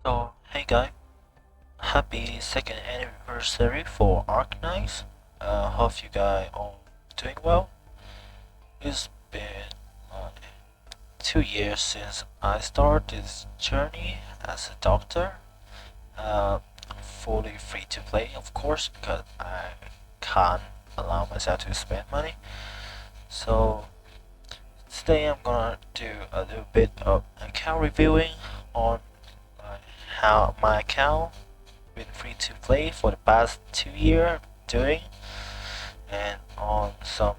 So, hey guys, happy second anniversary for Arknights. Hope you guys all doing well. It's been 2 years since I started this journey as a doctor. Uh, Fully free to play, of course, because I can't allow myself to spend money. So, today I'm gonna do a little bit of account reviewing on how my account been free to play for the past 2 years doing, and on some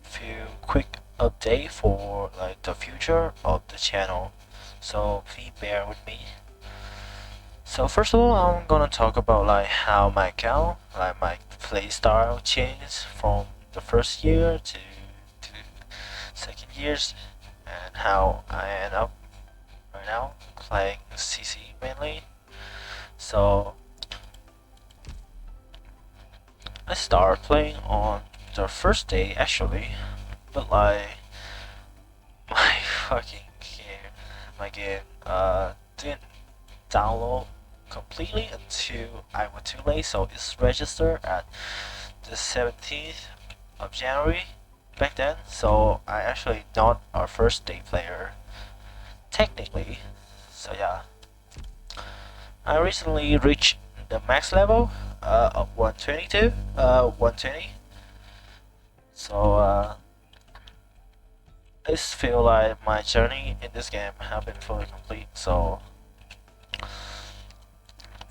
few quick update for the future of the channel. So please bear with me. So first of all, I'm gonna talk about how my account, my play style changed from the first year to second years, and how I end up right now playing CC mainly. So I started playing on the first day actually, but my fucking game, my game didn't download completely until I was too late. So it's registered at the 17th of January back then. So I actually not our first day player technically. So yeah, I recently reached the max level of 122, 120. So I just feel like my journey in this game have been fully complete. So the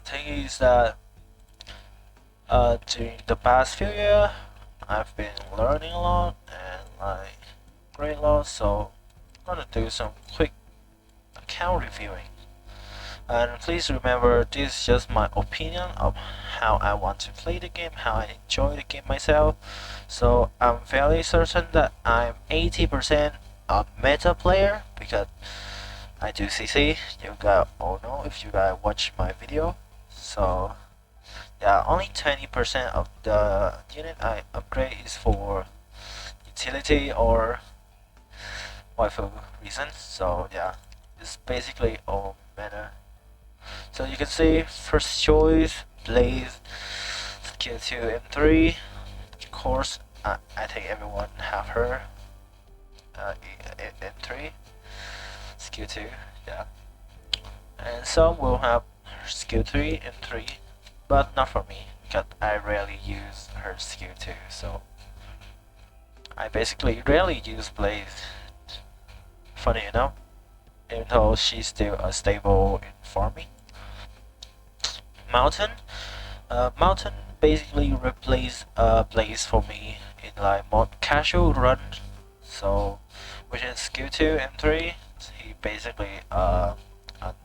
thing is that during the past few years, I've been learning a lot and great a lot. So I'm gonna do some quick account reviewing. And please remember, this is just my opinion of how I want to play the game, how I enjoy the game myself. So I'm fairly certain that I'm 80% a meta player because I do CC. You guys all know if you guys watch my video. So yeah, only 20% of the unit I upgrade is for utility or waifu reasons. So yeah, it's basically all meta. So you can see first choice Blaze, skill 2 M3. Of course, I think everyone have her M3 skill 2, yeah. And some will have skill 3 M3, but not for me because I rarely use her skill 2. So I basically rarely use Blaze. Funny enough, even though she's still stable in farming. Mountain. Mountain basically replaced Blaze for me in more casual run. So within skill 2 and 3, he basically an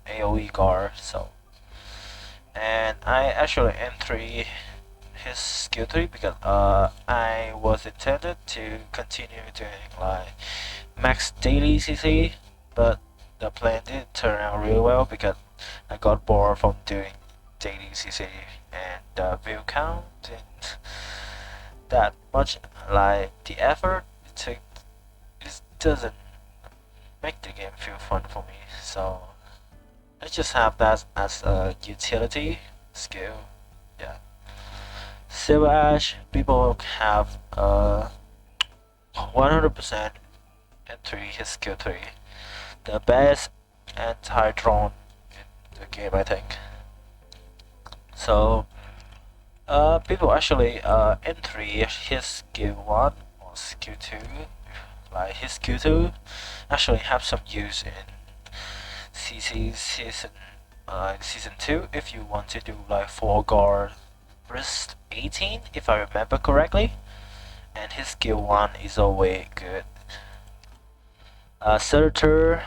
AoE guard. So and I actually M3 his skill 3 because I was intended to continue doing max daily CC, but the plan did turn out really well because I got bored from doing daily CC and the view count and that much. The effort it took, it doesn't make the game feel fun for me. So I just have that as a utility skill. Yeah. Silver Ash, people have 100% M3 his skill 3. The best anti-drone in the game, I think. So people actually M3 his skill 1 or skill 2. His skill 2 actually have some use in CC season 2 if you want to do 4 guard burst 18 if I remember correctly, and his skill 1 is always good. Surtur,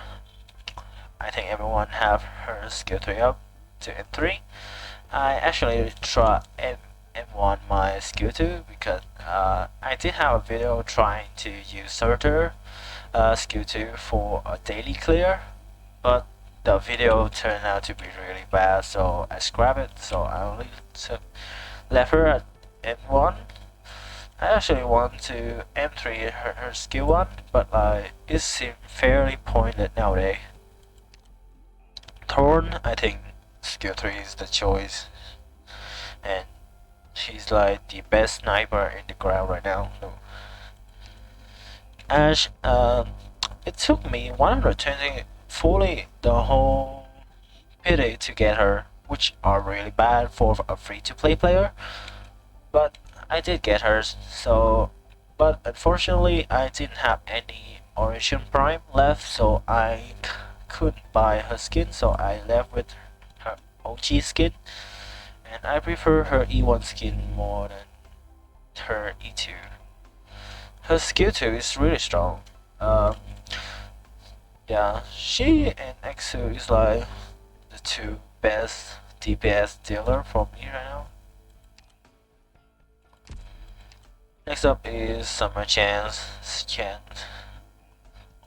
I think everyone have her skill 3 up to M3. I actually try M1 my skill 2 because I did have a video trying to use Surtur skill 2 for a daily clear, but the video turned out to be really bad, so I scrapped it. So I only left her at M1. I actually want to M3 her skill 1, but it seems fairly pointless nowadays. Thorn, I think skill 3 is the choice, and she's like the best sniper in the ground right now. No. Ash, it took me 120 fully the whole pity to get her, which are really bad for a free-to-play player. But I did get hers, so. But unfortunately, I didn't have any Origin Prime left, so I couldn't buy her skin, so I left with her OG skin, and I prefer her E1 skin more than her E2. Her skill 2 is really strong. Yeah, she and X2 is like the two best DPS dealer for me right now. Next up is Summer Chan,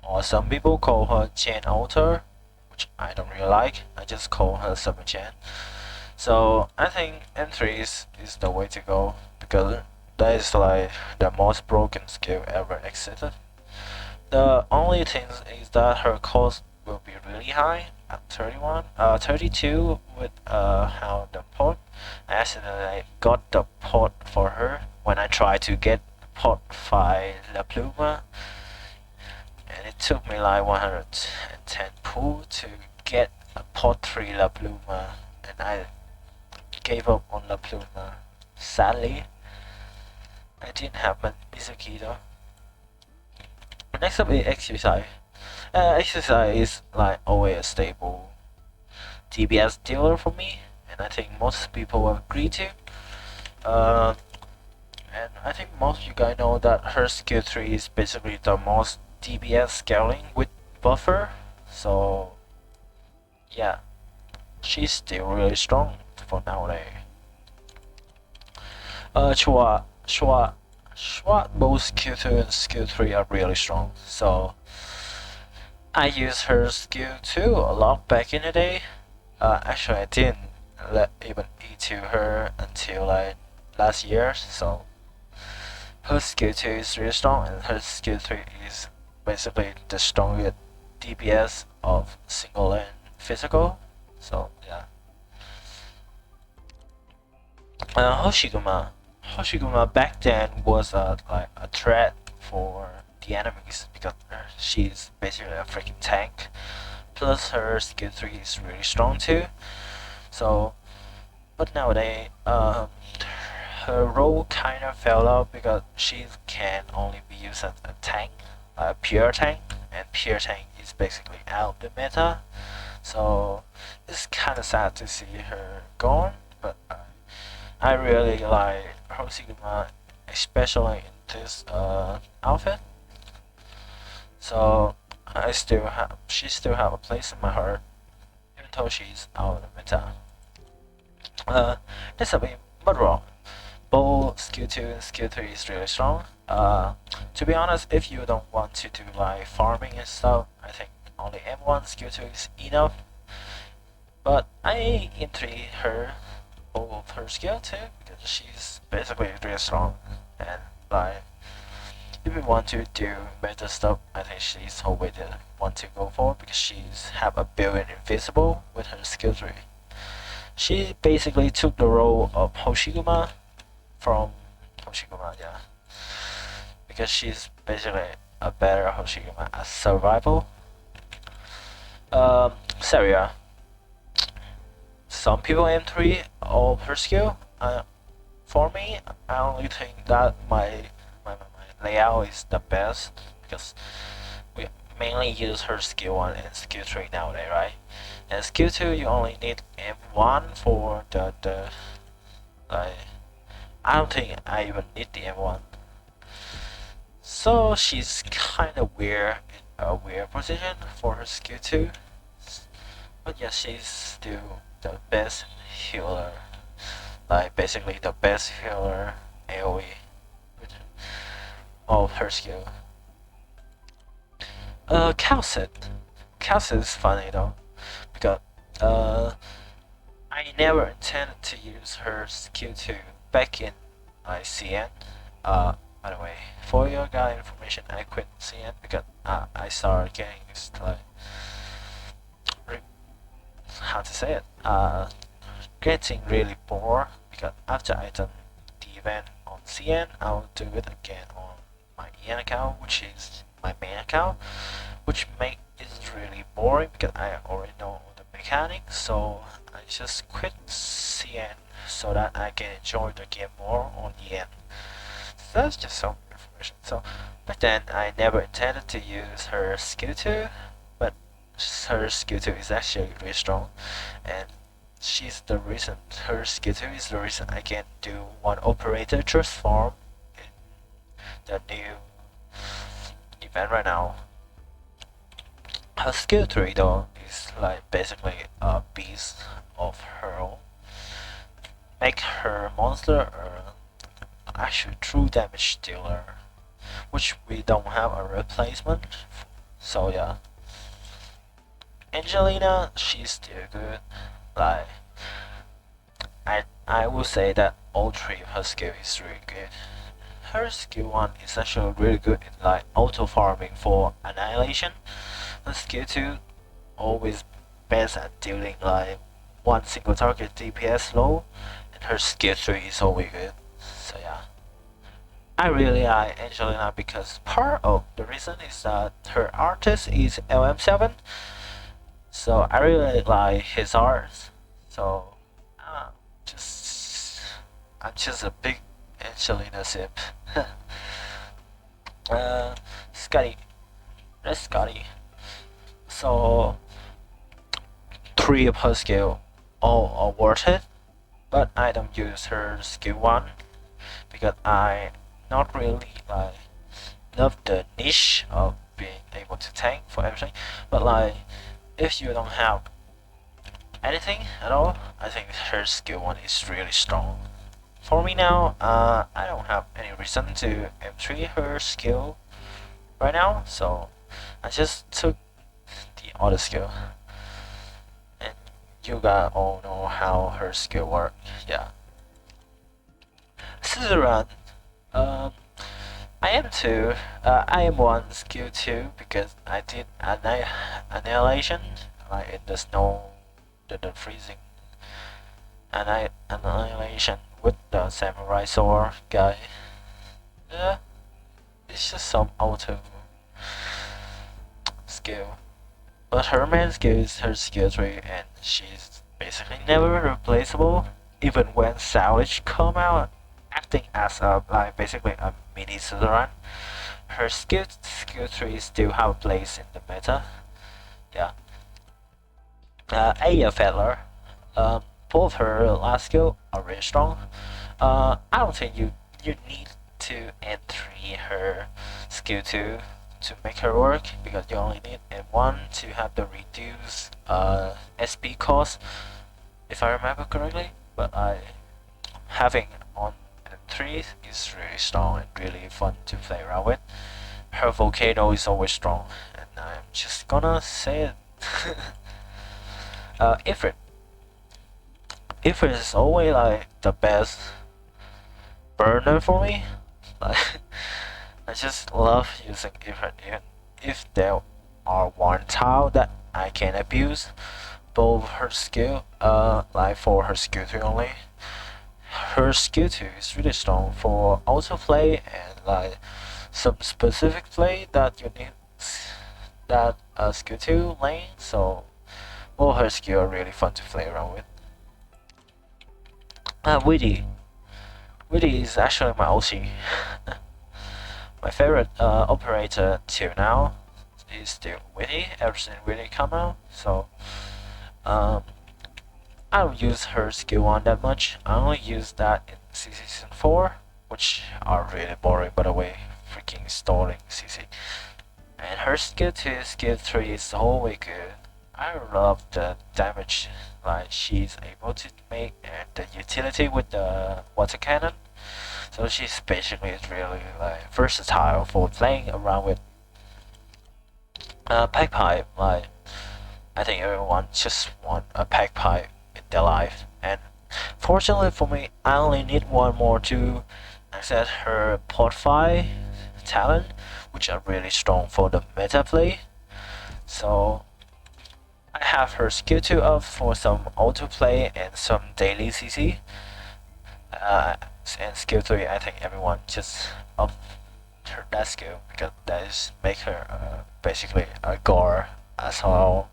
or some people call her Chan Alter, which I don't really like. I just call her Summer Chan. So I think M3 is the way to go because that is like the most broken skill ever existed. The only thing is that her cost will be really high at 32 with how the port. I accidentally got the port for her when I tried to get port 5 La Pluma, and it took me like 110 pull to get a port 3 La Pluma, and I gave up on La Pluma. Sadly, I didn't have Mizuki though. Next up is Exercise. Exercise is like always a stable DPS dealer for me, and I think most people will agree to. And I think most of you guys know that her skill 3 is basically the most DPS scaling with buffer, so yeah, she's still really strong for nowadays. Chua, both skill 2 and skill 3 are really strong, so I used her skill 2 a lot back in the day. Actually, I didn't let even E2 her until like last year, so her skill 2 is really strong, and her skill 3 is basically the strongest DPS of single lane physical. So yeah. Hoshiguma back then was like a threat for the enemies because she's basically a freaking tank. Plus her skill 3 is really strong too. So, but nowadays, her role kind of fell out because she can only be used as a tank, a pure tank, and pure tank is basically out of the meta. So it's kind of sad to see her gone, but I really like Hoshiguma, especially in this outfit. So she still have a place in my heart, even though she's out of the meta. That's a bit, but wrong. Both skill 2 and skill 3 is really strong. To be honest, if you don't want to do like farming and stuff, I think only M1 skill 2 is enough. But I entreat her both her skill 2 because she's basically really strong, and like if you want to do better stuff, I think she's the way to want to go for because she's have a built-in invisible with her skill 3. She basically took the role of Hoshiguma from Hoshiguma, yeah. Because she's basically a better Hoshiguma at survival. Saria. Some people M3 of her skill. For me, I only think that my layout is the best because we mainly use her skill 1 and skill 3 nowadays, right? And skill 2 you only need M1 for the like I don't think I even need the M1. So she's kinda weird in a weird position for her skill 2. But yeah, she's still the best healer. Like basically the best healer AoE of her skill. Calcet. Calcet is funny though, because I never intended to use her skill 2 back in CN. By the way, for your guys' information, I quit CN because I started getting used to like to say it, getting really bored because after I done the event on CN, I'll do it again on my EN account, which is my main account, which make it really boring because I already know the mechanics. So I just quit CN so that I can enjoy the game more on EN. So that's just some information. So back then I never intended to use her skill 2, but her skill 2 is actually really strong, and she's the reason, her skill 2 is the reason I can do one operator transform in the new event right now. Her skill 3 though is like basically a beast of her own. Make her monster actually true damage dealer, which we don't have a replacement. So yeah. Angelina, she's still good. Like I will say that all three of her skills is really good. Her skill 1 is actually really good in like auto farming for annihilation. Her skill 2 always best at dealing like one single target DPS low, and her skill 3 is always good. So yeah. I really like Angelina because part of the reason is that her artist is LM7, so I really like his art. So just I'm just a big Angelina simp. Scotty, that's Scotty. So 3 of her skill all are worth it, but I don't use her skill 1 because I not really like love the niche of being able to tank for everything. But like if you don't have anything at all, I think her skill 1 is really strong. For me now, I don't have any reason to M3 her skill right now, so I just took the other skill. And you guys all know how her skill works, yeah. Suzuran, I am 2, I am 1 skill 2 because I did annihilation, like in the snow, the freezing, and annihilation with the samurai sword guy. Yeah, it's just some auto skill. But her main skill is her skill 3, and she's basically never replaceable, even when Savage come out acting as a like basically a mini Suzuran. Her skill 3 still have a place in the meta. Yeah. Feather, both her last skill are really strong. I don't think you need to entry her skill 2 to make her work because you only need M1 to have the reduced SP cost, if I remember correctly. But having on M3 is really strong and really fun to play around with. Her volcano is always strong, and I'm just gonna say it. Ifrit. Ifrit is always like the best burner for me. Like, I just love using Ifrit. Even if there are one tile that I can abuse, both her skill, like for her skill 3 only. Her skill 2 is really strong for auto play and like some specific play that you need that skill 2 lane. So all her skill are really fun to play around with. Witty. Witty is actually my OC. My favorite operator till now is still Witty, ever since Witty come out. So I don't use her skill 1 that much. I only use that in CC Season 4, which are really boring by the way, freaking stalling CC. And her skill 2, skill 3 is always good. I love the damage like she's able to make and the utility with the water cannon. So she's basically really like versatile for playing around with Bagpipe. Like I think everyone just want a Bagpipe in their life, and fortunately for me, I only need one more to access her Port 5 talent, which are really strong for the meta play. So I have her skill 2 up for some autoplay and some daily CC. And skill 3, I think everyone just up her that skill because that is make her basically a gore as well.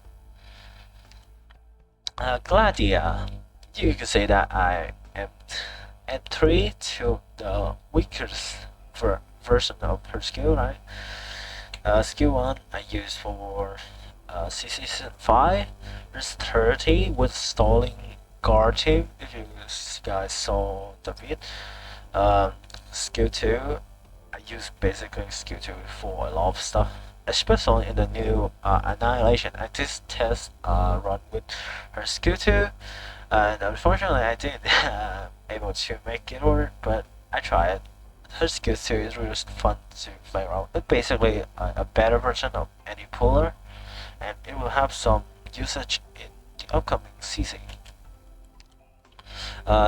Gladia, you can say that I am N3 to the weakest version of her skill, right? Skill 1 I use for CC 5. There's 30 with stalling guard team, if you guys saw the vid. Skill 2 I use basically skill 2 for a lot of stuff, especially in the new Annihilation. I just test run with her skill 2, and unfortunately I didn't able to make it work, but I tried. Her skill 2 is really fun to play around. It's basically a better version of any puller, and it will have some usage in the upcoming season.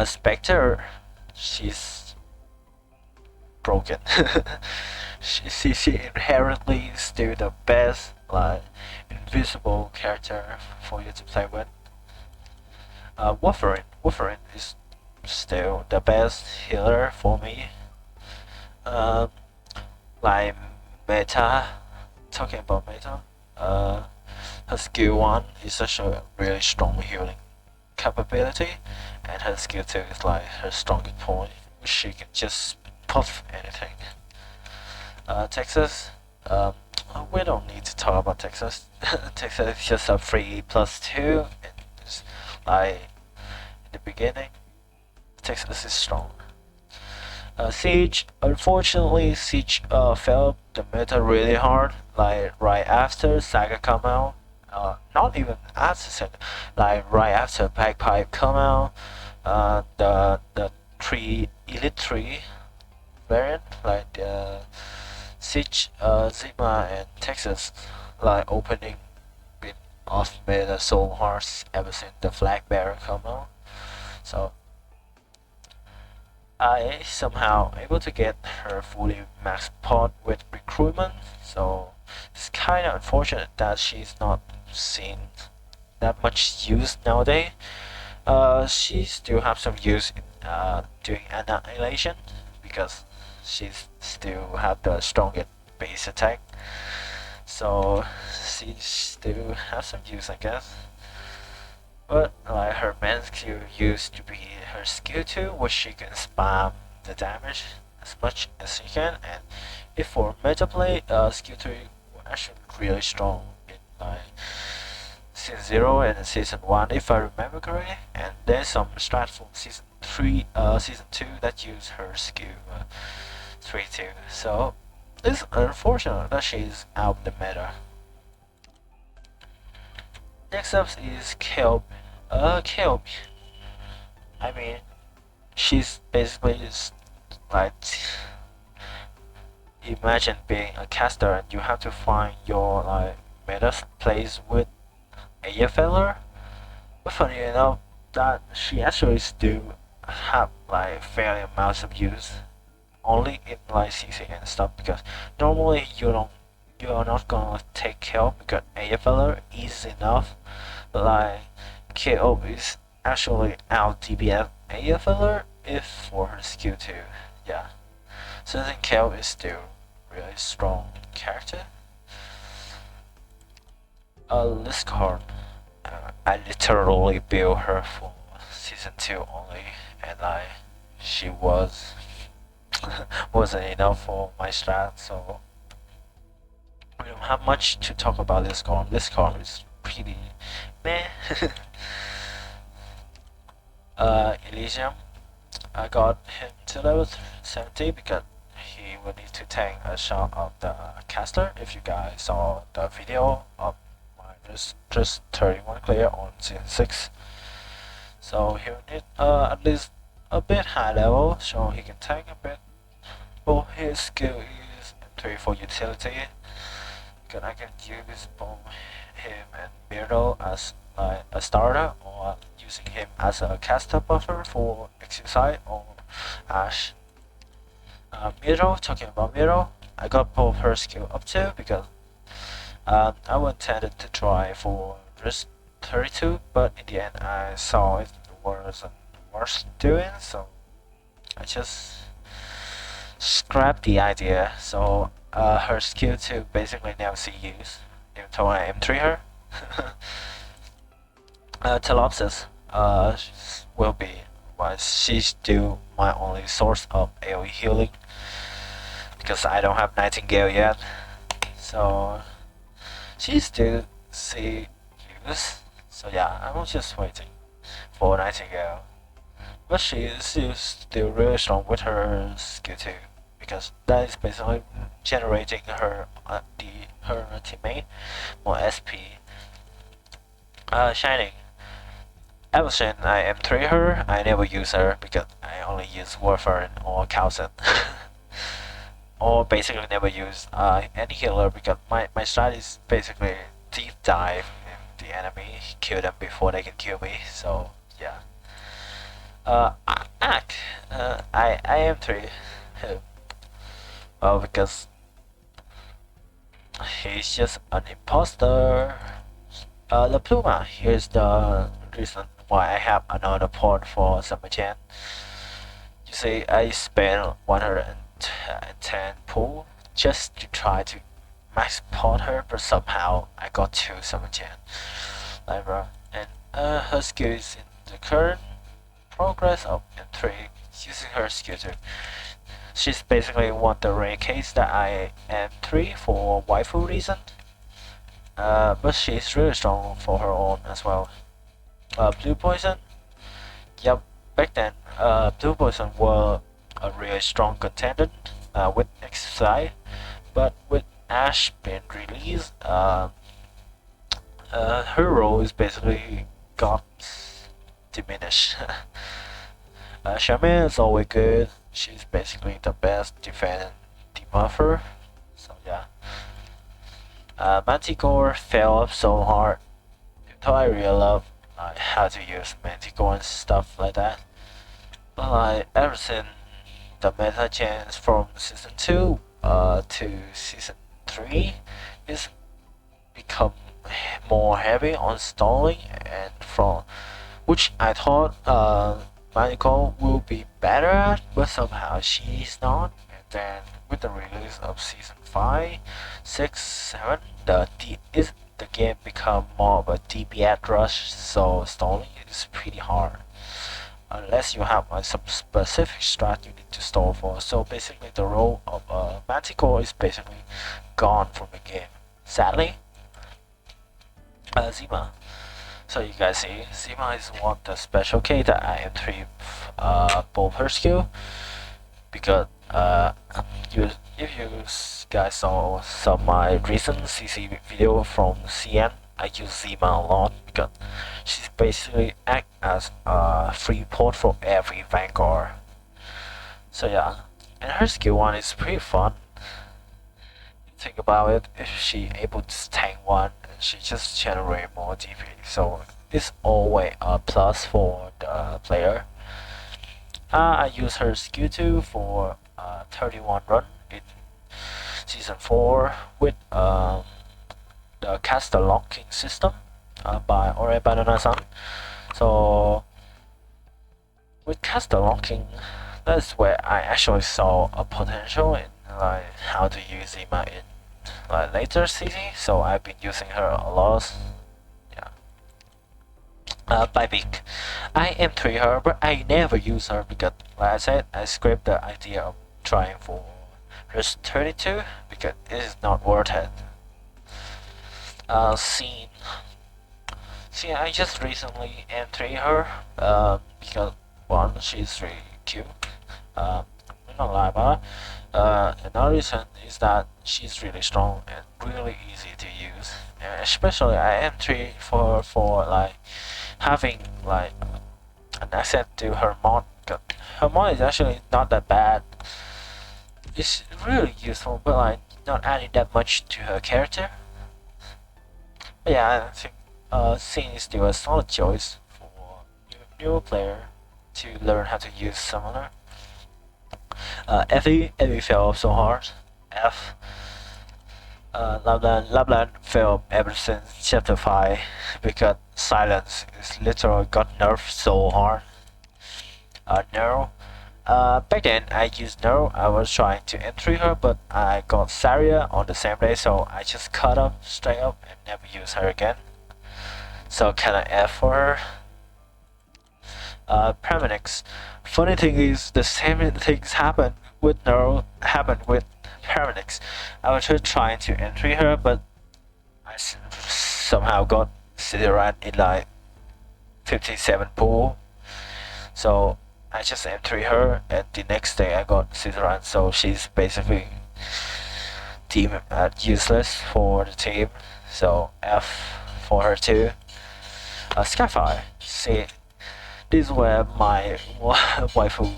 Spectre, she's broken. she inherently is still the best like invisible character for you to play with. Wolverine is still the best healer for me. Like Meta, talking about Meta, her skill 1 is such a really strong healing capability, and her skill 2 is like her strongest point, which she can just puff anything. Texas, we don't need to talk about Texas. Texas is just a 3+2, and it's like in the beginning, Texas is strong. Siege, unfortunately, Siege felt the meta really hard, like right after Saga come out. Not even after Saga, like right after Bagpipe come out. The Elite 3 variant, like the Siege, Zima, and Texas, like opening bit off meta so hard ever since the Flag Bearer come out. So I somehow able to get her fully max pot with recruitment, so it's kind of unfortunate that she's not seen that much use nowadays. She still have some use in doing annihilation because she still have the strongest base attack, so she still have some use, I guess. But like her main skill used to be her skill 2, which she can spam the damage as much as she can, and if for meta play, skill 3 was actually really strong in like season 0 and season 1 if I remember correctly, and there's some strat from season 2 that use her skill 3 too, so it's unfortunate that she's out of the meta. Next up is Kelp. Kelp. I mean, she's basically just like, imagine being a caster and you have to find your like meta plays with AFLer. But funny enough, that she actually still have like fairly amounts of use, only in like CC and stuff, because normally you're not gonna take Kelp because AFLer is enough. Like KO is actually out DPS AFLer if for her skill 2. Yeah. So I think KO is still really strong character. Liscard. I literally built her for season 2 only, and like she wasn't enough for my strat, so we don't have much to talk about Liscard. Liscard is pretty meh. Elysium, I got him to level 70 because he will need to tank a shot of the caster. If you guys saw the video of my just 31 clear on season 6, so he will need at least a bit high level so he can tank a bit. Both his skill is M3 for utility, because I can use both him and Beardo as like a starter, or using him as a caster buffer for exercise or Ash. Miro, talking about Miro, I got both her skill up to because I intended to try for 32, but in the end I saw it was worth doing, so I just scrapped the idea. So her skill 2 basically never see use, even though I M3 her. Telopsis will be, well, she's still my only source of AoE healing because I don't have Nightingale yet, so she still see use. So yeah, I'm just waiting for Nightingale, but she is still really strong with her skill 2 because that is basically generating her her teammate more SP. Shining. Ever since I M3 her, I never use her because I only use Warfare or Calcin. Or basically never use any healer because my strat is basically deep dive in the enemy, kill them before they can kill me, so yeah. AK, I M3 well, because he's just an imposter. The Pluma, here's the reason why I have another port for Summer Chan. You see, I spent 110 pool just to try to max port her, but somehow I got 2 Summer Chan. And her skill is in the current progress of M3 using her skill 2. She's basically one of the rare case that I M3 for waifu reason. But she's really strong for her own as well. Blue Poison, yep, back then, Blue Poison were a really strong contender with XI, but with Ash being released, her role is basically got diminished. Shaman is always good. She's basically the best defending debuffer. So yeah. Manticore fell off so hard. Though I really love how to use Manticore and stuff like that. But ever since the meta change from season 2 to season 3 is become more heavy on stalling, and from which I thought Manticore will be better at, but somehow she's not. And then with the release of season 5, 6, 7, the game become more of a DPS rush, so stalling is pretty hard. Unless you have some specific strat you need to stall for. So basically the role of Manticore is basically gone from the game. Sadly, Zima. So you guys see, Zima is one of the special case that I M3 both her skill because if you guys saw some of my recent CC video from CN, I use Zima a lot because she's basically act as a free port for every Vanguard. So yeah, and her skill 1 is pretty fun. Think about it, if she able to tank one, she just generate more DP, so it's always a plus for the player. I use her skill 2 for 31 run in season 4 with the caster locking system by Ore Banana-san. So with caster locking, that's where I actually saw a potential in like how to use Zima in like later CC. So I've been using her a lot. Yeah. Bagpipe, I M3 her, but I never use her because, like I said, I scrapped the idea of trying for her 32 because it is not worth it. Scene. See, I just recently M3 her because one, she's really cute. I'm not lie about it. Another reason is that she's really strong and really easy to use. And especially I M3 for like having like an access to her mod. Her mod is actually not that bad. It's really useful, but like not adding that much to her character. But yeah, I think Scene is still a solid choice for new player to learn how to use summoner. Effie fell off so hard. Lapland fell ever since chapter 5 because silence is literally got nerfed so hard. Nero. Back then I used Nero. I was trying to entry her, but I got Saria on the same day, so I just cut up straight up and never use her again. So can I F for her? Permanix. Funny thing is, the same things happened with Nero happened with Permanix. I was just trying to entry her, but I somehow got Suzuran in like 57 pool. So I just entry her, and the next day I got Suzuran. So she's basically useless for the team. So F for her too. Skyfire. See, this is where my waifu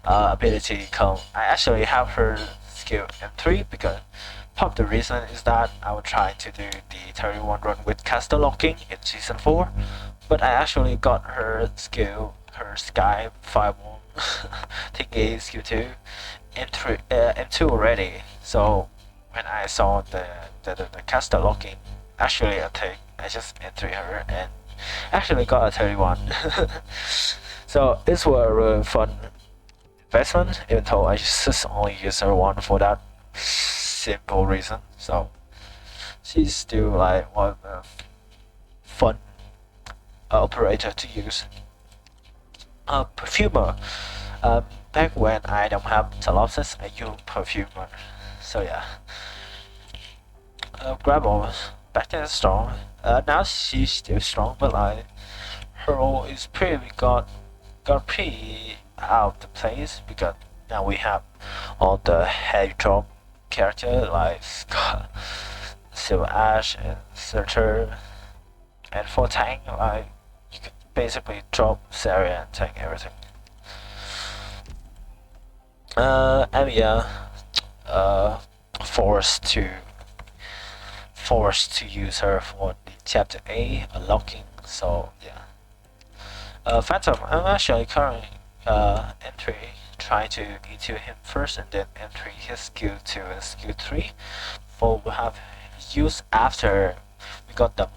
ability come. I actually have her skill M3 because part of the reason is that I was trying to do the 31 run with caster locking in season 4, but I actually got her skill, her Sky 5-1 thingy skill 2 M2 already. So when I saw the caster locking, actually I just entry her and actually got a 31. So this was a really fun investment, even though I just only use her one for that simple reason. So she's still like one of the fun operator to use. Perfumer. Back when I don't have Talopsis, I use Perfumer. So yeah. Grabble. Back then strong. Now she's still strong, but like her role is pretty got pretty out of the place because now we have all the heavy drop character like Silver Ash and Searcher, and for tank like you could basically drop Saria and tank everything. And yeah, forced to use her for the chapter A unlocking. So yeah. Phantom, I'm actually currently entry trying to E2 him first and then entry his skill 2 and skill 3 for we'll have use after we got the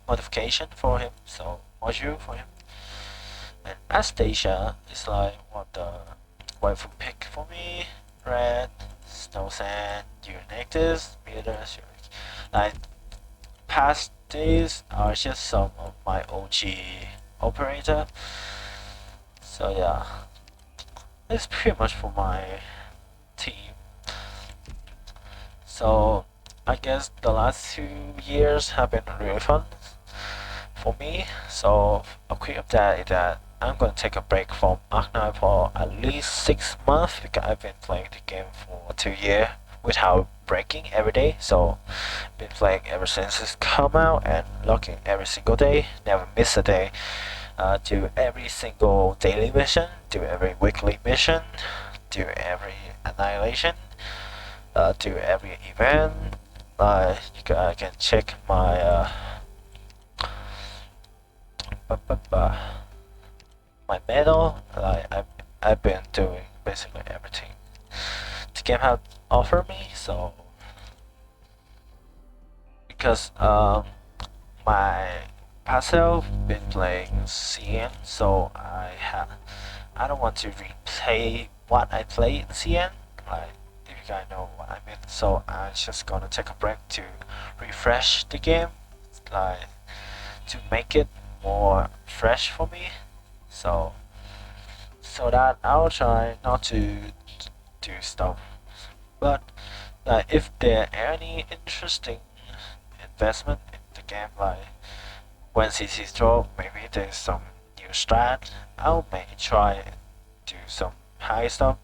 modification for him, so module for him. And Astasia is like what the waifu pick for me. Red, Snow Sand, Unactus, Meters, like past days are just some of my OG operator. So yeah, it's pretty much for my team. So I guess the last 2 years have been really fun for me. So a quick update is that I'm gonna take a break from Arknights for at least 6 months because I've been playing the game for 2 years without breaking every day. So been playing ever since it's come out and locking every single day, never miss a day. Do every single daily mission, do every weekly mission, do every annihilation, do every event. I can check my my medal. I've been doing basically everything the game have offered me. So because my past self been playing CN, so I don't want to replay what I play in CN. Like if you guys know what I mean. So I'm just gonna take a break to refresh the game, like to make it more fresh for me. So that I'll try not to do stuff. But if there are any interesting investment in the game, like when CC's drop, maybe there's some new strat, I'll maybe try and do some high stuff.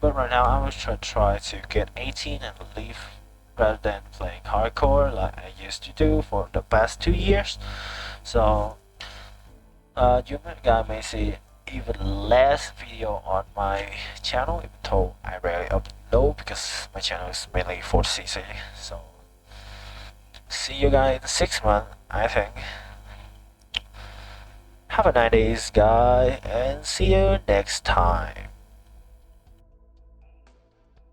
But right now, I'm gonna try to get 18 and leave rather than playing hardcore like I used to do for the past 2 years. So you guys may see even less video on my channel, even though I rarely upload because my channel is mainly for CC. So see you guys in 6 months, I think. Have a nice day, guys, and see you next time.